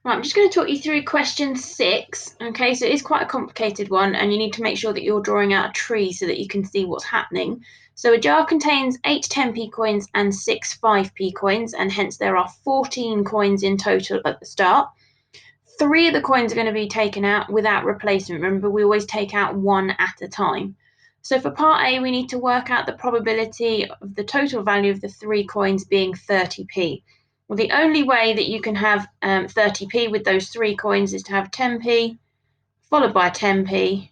Right, I'm just going to talk you through question 6. Okay, so it is quite a complicated one, and you need to make sure that you're drawing out a tree so that you can see what's happening. So a jar contains 8 10p coins and 6 5p coins, and hence there are 14 coins in total at the start. 3 of the coins are going to be taken out without replacement. Remember, we always take out one at a time. So for part A, we need to work out the probability of the total value of the 3 coins being 30p. Well, the only way that you can have 30p with those 3 coins is to have 10p, followed by 10p,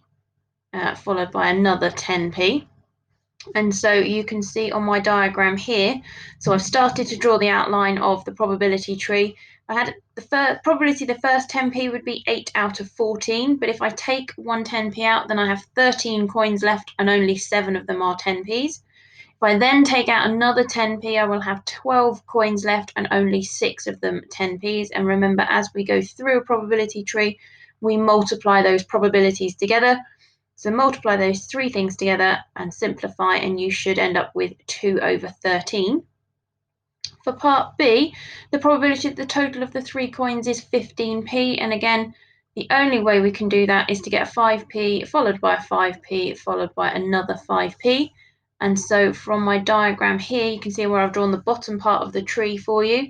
followed by another 10p. And so you can see on my diagram here, so I've started to draw the outline of the probability tree. I had the probability the first 10p would be 8 out of 14, but if I take one 10p out, then I have 13 coins left and only 7 of them are 10p's. If I then take out another 10p, I will have 12 coins left and only 6 of them 10p's. And remember, as we go through a probability tree, we multiply those probabilities together. So multiply those 3 things together and simplify, and you should end up with 2 over 13. For part B, the probability of the total of the 3 coins is 15p. And again, the only way we can do that is to get a 5p followed by a 5p followed by another 5p. And so from my diagram here, you can see where I've drawn the bottom part of the tree for you.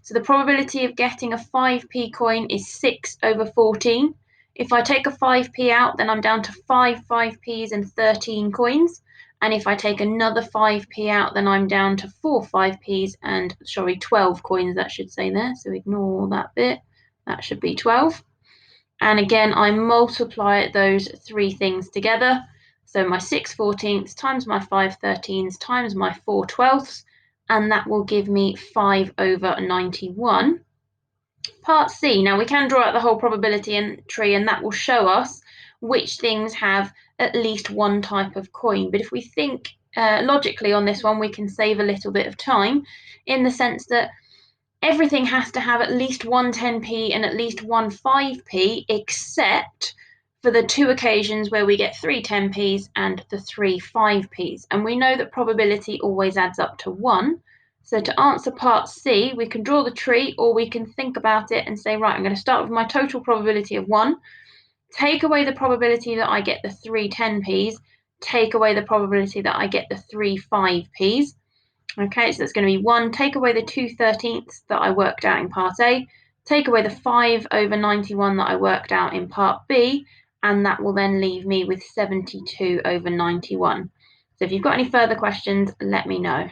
So the probability of getting a 5p coin is 6 over 14. If I take a 5p out, then I'm down to 5 5p's and 13 coins. And if I take another 5p out, then I'm down to 4 5p's and, 12 coins, that should say there. So ignore that bit. That should be 12. And again, I multiply those 3 things together. So my 6 14ths times my 5 13ths times my 4 12ths, and that will give me 5 over 91. Part C, now we can draw out the whole probability tree, and that will show us which things have at least one type of coin. But if we think logically on this one, we can save a little bit of time in the sense that everything has to have at least one 10p and at least one 5p, except for the 2 occasions where we get 3 10p's and the 3 5p's. And we know that probability always adds up to 1. So to answer part C, we can draw the tree, or we can think about it and say, right, I'm going to start with my total probability of 1, take away the probability that I get the 3 10p's, take away the probability that I get the 3 5p's. Okay, so that's going to be 1, take away the 2 13ths that I worked out in part A, take away the 5 over 91 that I worked out in part B, and that will then leave me with 72 over 91. So if you've got any further questions, let me know.